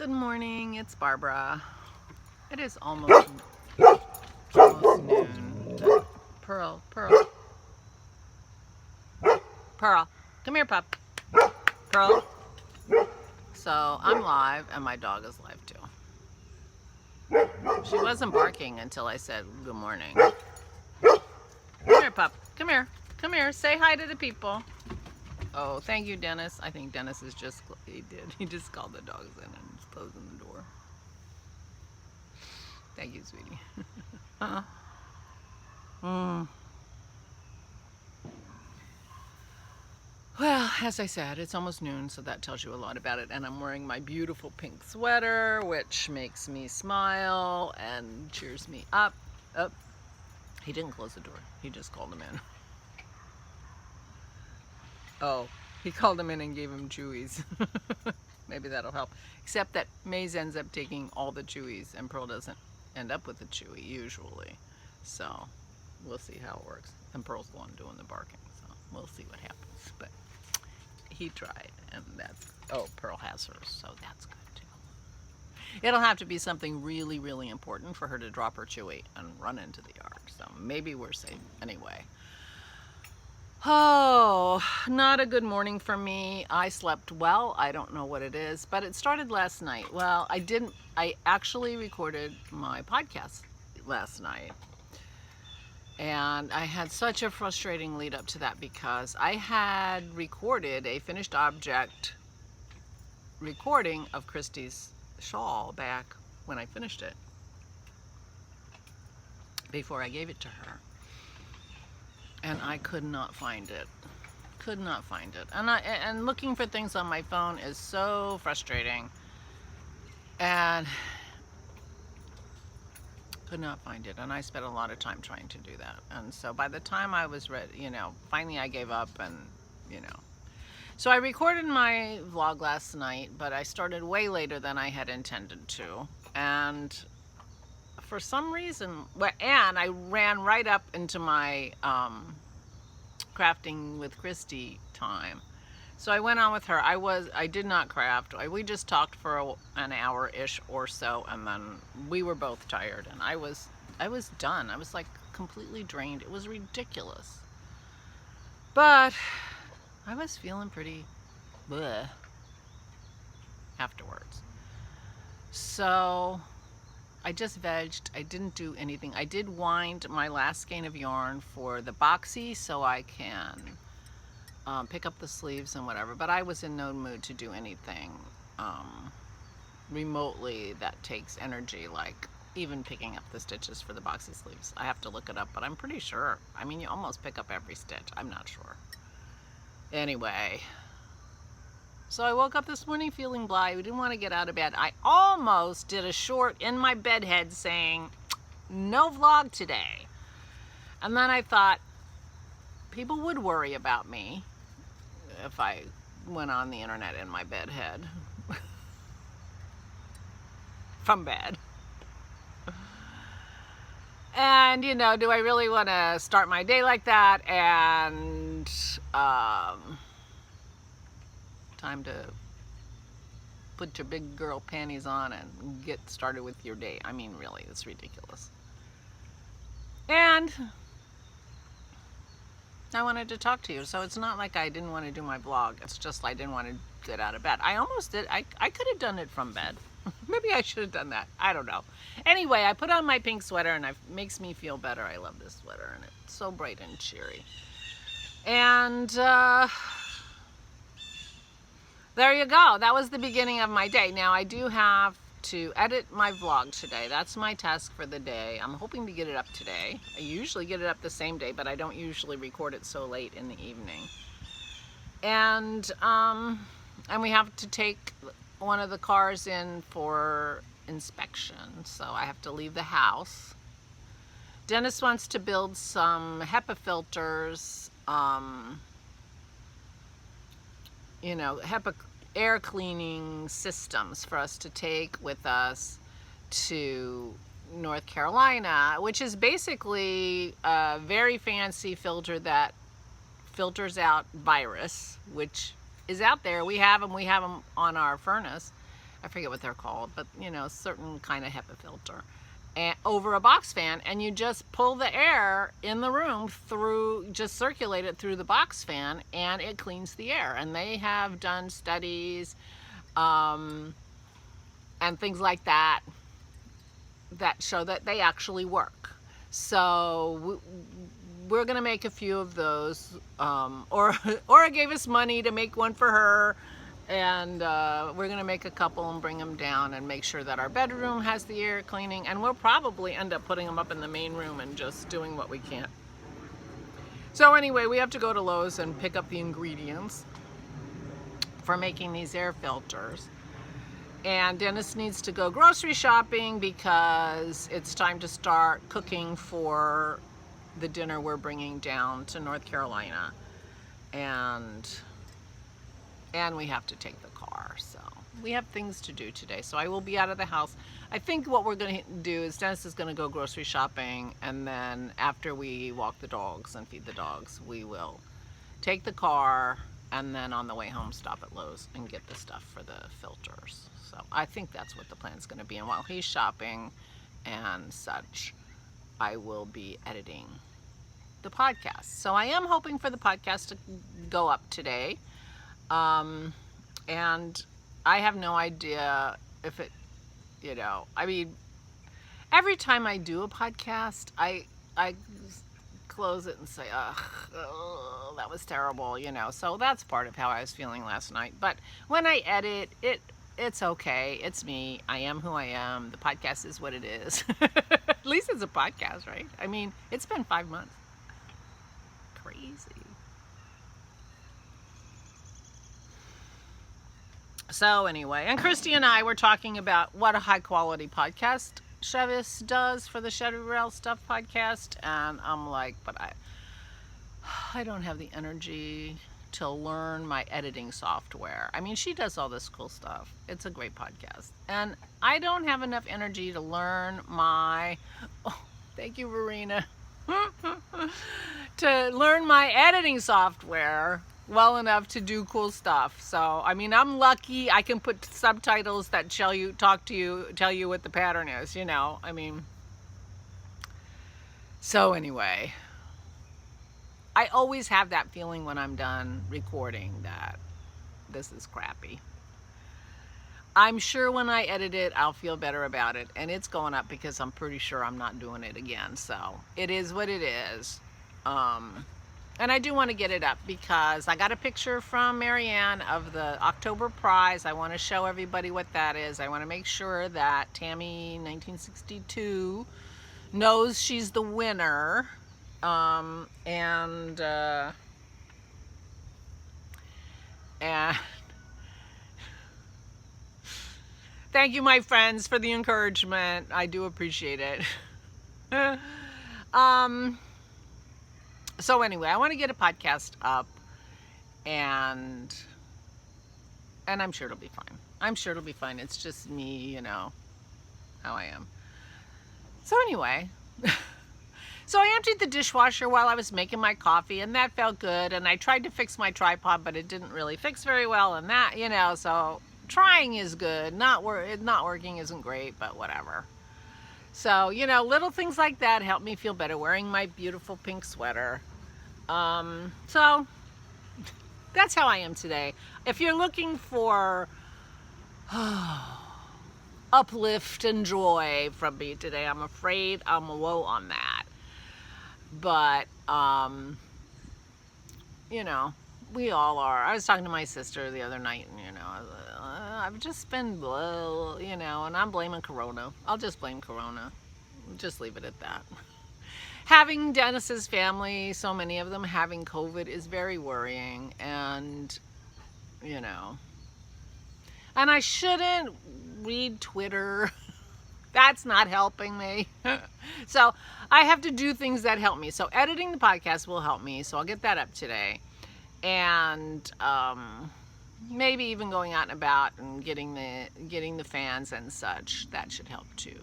Good morning, it's Barbara. It is almost noon. Pearl, come here, pup. Pearl. So I'm live, and my dog is live too. She wasn't barking until I said good morning. Come here, pup. Come here. Come here. Say hi to the people. Oh, thank you, Dennis. I think Dennis is he just called the dogs in and is closing the door. Thank you, sweetie. Well, as I said, it's almost noon, so that tells you a lot about it. And I'm wearing my beautiful pink sweater, which makes me smile and cheers me up. Oh, he didn't close the door. He just called him in. Oh, he called him in and gave him chewies. Maybe that'll help. Except that Maze ends up taking all the chewies, and Pearl doesn't end up with a chewy usually. So we'll see how it works. And Pearl's the one doing the barking, so we'll see what happens. But he tried, and Pearl has hers, so that's good too. It'll have to be something really, really important for her to drop her chewy and run into the yard. So maybe we're safe anyway. Oh, not a good morning for me. I slept well. I don't know what it is, but it started last night. Well, I actually recorded my podcast last night. And I had such a frustrating lead up to that because I had recorded a finished object recording of Christy's shawl back when I finished it, before I gave it to her. And I could not find it. Could not find it. And looking for things on my phone is so frustrating. And could not find it. And I spent a lot of time trying to do that. And so by the time I was ready, finally I gave up and, So I recorded my vlog last night, but I started way later than I had intended to. And for some reason, and I ran right up into my crafting with Christy time. So I went on with her. I did not craft. We just talked for an hour-ish or so, and then we were both tired, and I was done. I was like completely drained. It was ridiculous. But I was feeling pretty bleh afterwards. So I just vegged. I didn't do anything. I did wind my last skein of yarn for the boxy so I can pick up the sleeves and whatever, but I was in no mood to do anything remotely that takes energy, like even picking up the stitches for the boxy sleeves. I have to look it up, but I'm pretty sure. I mean, you almost pick up every stitch. I'm not sure. Anyway, so I woke up this morning feeling blah. I didn't want to get out of bed. I almost did a short in my bedhead saying, no vlog today. And then I thought, people would worry about me if I went on the internet in my bedhead. From bed. And, do I really want to start my day like that? And time to put your big girl panties on and get started with your day. I mean, really, it's ridiculous. And I wanted to talk to you, so it's not like I didn't want to do my vlog. It's just I didn't want to get out of bed. I almost did. I could have done it from bed. Maybe I should have done that. I don't know. Anyway, I put on my pink sweater, and it makes me feel better. I love this sweater, and it's so bright and cheery. And there you go. That was the beginning of my day. Now, I do have to edit my vlog today. That's my task for the day. I'm hoping to get it up today. I usually get it up the same day, but I don't usually record it so late in the evening. And we have to take one of the cars in for inspection, so I have to leave the house. Dennis wants to build some HEPA filters, HEPA air cleaning systems for us to take with us to North Carolina, which is basically a very fancy filter that filters out virus, which is out there. We have them on our furnace, I forget what they're called, but you know, certain kind of HEPA filter, and over a box fan, and you just pull the air in the room through, just circulate it through the box fan, and it cleans the air. And they have done studies and things like that that show that they actually work. So we're gonna make a few of those. Ora gave us money to make one for her, and we're gonna make a couple and bring them down and make sure that our bedroom has the air cleaning, and we'll probably end up putting them up in the main room and just doing what we can. So anyway, we have to go to Lowe's and pick up the ingredients for making these air filters. And Dennis needs to go grocery shopping because it's time to start cooking for the dinner we're bringing down to North Carolina. And we have to take the car. So we have things to do today. So I will be out of the house. I think what we're going to do is Dennis is going to go grocery shopping. And then after we walk the dogs and feed the dogs, we will take the car. And then on the way home, stop at Lowe's and get the stuff for the filters. So I think that's what the plan's going to be. And while he's shopping and such, I will be editing the podcast. So I am hoping for the podcast to go up today. And I have no idea if it, you know, I mean, every time I do a podcast, I close it and say, oh, that was terrible, you know. So that's part of how I was feeling last night. But when I edit, it's okay. It's me. I am who I am. The podcast is what it is. At least it's a podcast, right? I mean, it's been 5 months. Crazy. So anyway, and Christy and I were talking about what a high quality podcast Chevis does for the Chevy Rail Stuff podcast, and I'm like, but I don't have the energy to learn my editing software. I mean, she does all this cool stuff. It's a great podcast, and I don't have enough energy to learn my, oh, thank you, Verena, to learn my editing software well enough to do cool stuff. So, I mean, I'm lucky I can put subtitles that tell you what the pattern is, you know. I mean, so anyway, I always have that feeling when I'm done recording that this is crappy. I'm sure when I edit it, I'll feel better about it, and it's going up because I'm pretty sure I'm not doing it again. So it is what it is. And I do want to get it up because I got a picture from Marianne of the October prize. I want to show everybody what that is. I want to make sure that Tammy 1962 knows she's the winner. And thank you, my friends, for the encouragement. I do appreciate it. So anyway, I want to get a podcast up, and I'm sure it'll be fine. I'm sure it'll be fine. It's just me, you know, how I am. So anyway, so I emptied the dishwasher while I was making my coffee, and that felt good. And I tried to fix my tripod, but it didn't really fix very well. And that, you know, so trying is good. Not working isn't great, but whatever. So, you know, little things like that help me feel better. Wearing my beautiful pink sweater. So that's how I am today. If you're looking for uplift and joy from me today, I'm afraid I'm low on that. But, you know, we all are. I was talking to my sister the other night, and, you know, I've just been, you know, and I'm blaming Corona. I'll just blame Corona. Just leave it at that. Having Dennis's family, so many of them having COVID, is very worrying. And, you know, and I shouldn't read Twitter. That's not helping me. So I have to do things that help me. So editing the podcast will help me. So I'll get that up today. And maybe even going out and about and getting the fans and such. That should help too.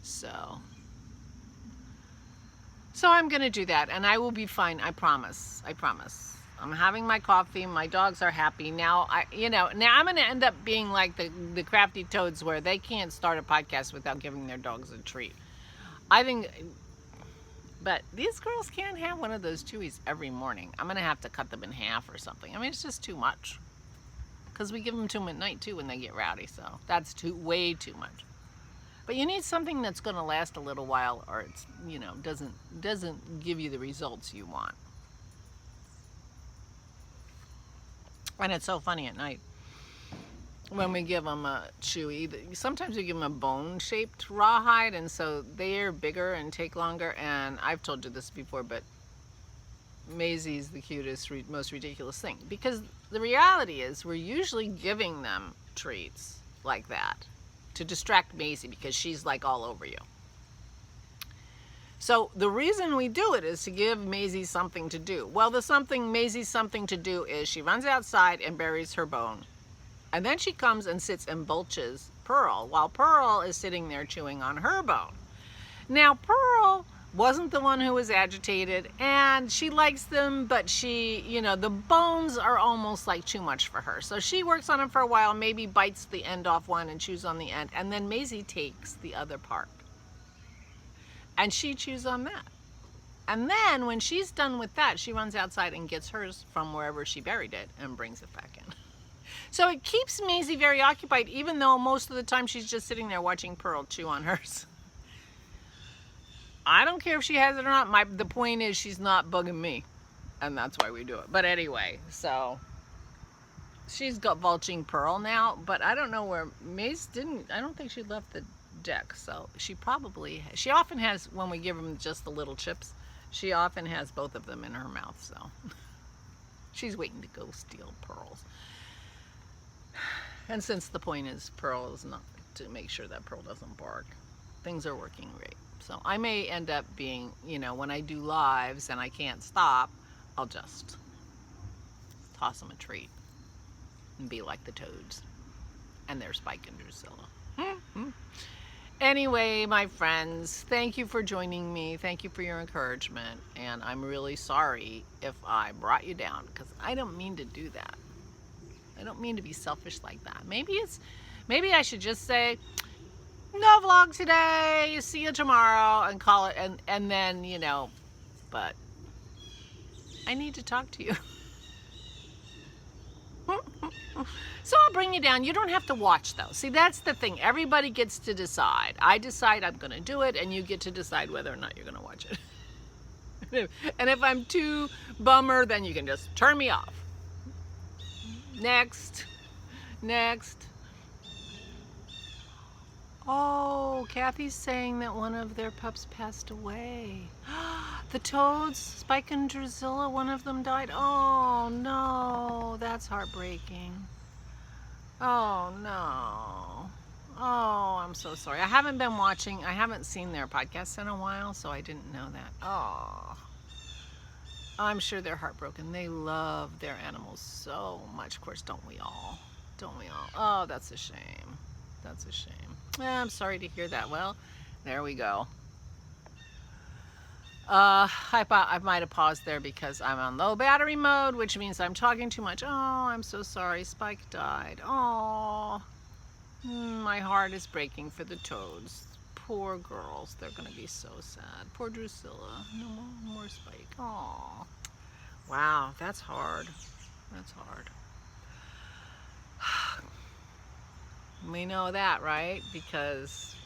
So I'm going to do that, and I will be fine. I promise. I'm having my coffee. My dogs are happy. Now now I'm going to end up being like the crafty toads where they can't start a podcast without giving their dogs a treat. I think, but these girls can't have one of those chewies every morning. I'm going to have to cut them in half or something. I mean, it's just too much. Because we give them to them at night too when they get rowdy. So that's way too much. But you need something that's going to last a little while, or it's, doesn't give you the results you want. And it's so funny at night when we give them a chewy. Sometimes we give them a bone-shaped rawhide, and so they're bigger and take longer. And I've told you this before, but Maisie's the cutest, most ridiculous thing. Because the reality is we're usually giving them treats like that to distract Maisie, because she's like all over you. So the reason we do it is to give Maisie something to do. Well, Maisie's something to do is she runs outside and buries her bone. And then she comes and sits and bulches Pearl, while Pearl is sitting there chewing on her bone. Now, Pearl wasn't the one who was agitated, and she likes them, but she, the bones are almost like too much for her. So she works on them for a while, maybe bites the end off one and chews on the end, and then Maisie takes the other part. And she chews on that. And then when she's done with that, she runs outside and gets hers from wherever she buried it and brings it back in. So it keeps Maisie very occupied, even though most of the time she's just sitting there watching Pearl chew on hers. I don't care if she has it or not. The point is she's not bugging me. And that's why we do it. But anyway, so she's got vulching Pearl now. But I don't know where Mace didn't. I don't think she left the deck. So she often has, when we give them just the little chips, she often has both of them in her mouth. So she's waiting to go steal Pearl's. And since the point is Pearl is not to make sure that Pearl doesn't bark, things are working great. So I may end up being, when I do lives and I can't stop, I'll just toss them a treat and be like the toads. And there's Spike and Drusilla. Anyway, my friends, thank you for joining me. Thank you for your encouragement. And I'm really sorry if I brought you down, because I don't mean to do that. I don't mean to be selfish like that. Maybe I should just say, no vlog today, see you tomorrow, and call it, and then, but I need to talk to you. So I'll bring you down. You don't have to watch, though. See, that's the thing. Everybody gets to decide. I decide I'm going to do it, and you get to decide whether or not you're going to watch it. And if I'm too bummer, then you can just turn me off. Next. Oh, Kathy's saying that one of their pups passed away. The toads, Spike and Drusilla, one of them died. Oh, no. That's heartbreaking. Oh, no. Oh, I'm so sorry. I haven't been watching. I haven't seen their podcasts in a while, so I didn't know that. Oh. I'm sure they're heartbroken. They love their animals so much. Of course, don't we all? Don't we all? Oh, that's a shame. That's a shame. I'm sorry to hear that. Well, there we go. I might have paused there because I'm on low battery mode, which means I'm talking too much. Oh, I'm so sorry. Spike died. Oh, my heart is breaking for the toads. Poor girls. They're going to be so sad. Poor Drusilla. No more Spike. Oh, wow. That's hard. That's hard. We know that, right? Because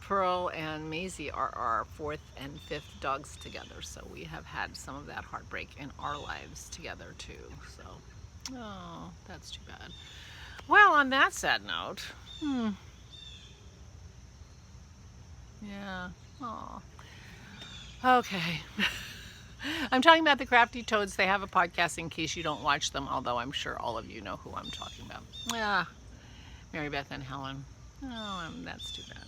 Pearl and Maisie are our 4th and 5th dogs together, so we have had some of that heartbreak in our lives together too. So, oh, that's too bad. Well, on that sad note, yeah, oh, okay. I'm talking about the Crafty Toads. They have a podcast in case you don't watch them, although I'm sure all of you know who I'm talking about. Yeah. Mary Beth and Helen. Oh, that's too bad.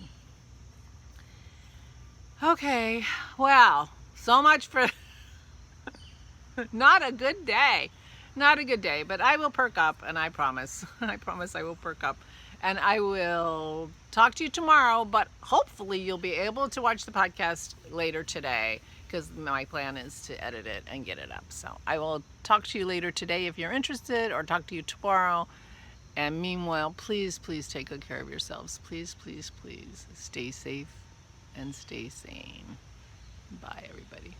Okay, wow. So much for not a good day. Not a good day, but I will perk up, and I promise. I promise I will perk up. And I will talk to you tomorrow, but hopefully you'll be able to watch the podcast later today, because my plan is to edit it and get it up. So I will talk to you later today if you're interested, or talk to you tomorrow. And meanwhile, please, please take good care of yourselves. Please, please, please stay safe and stay sane. Bye, everybody.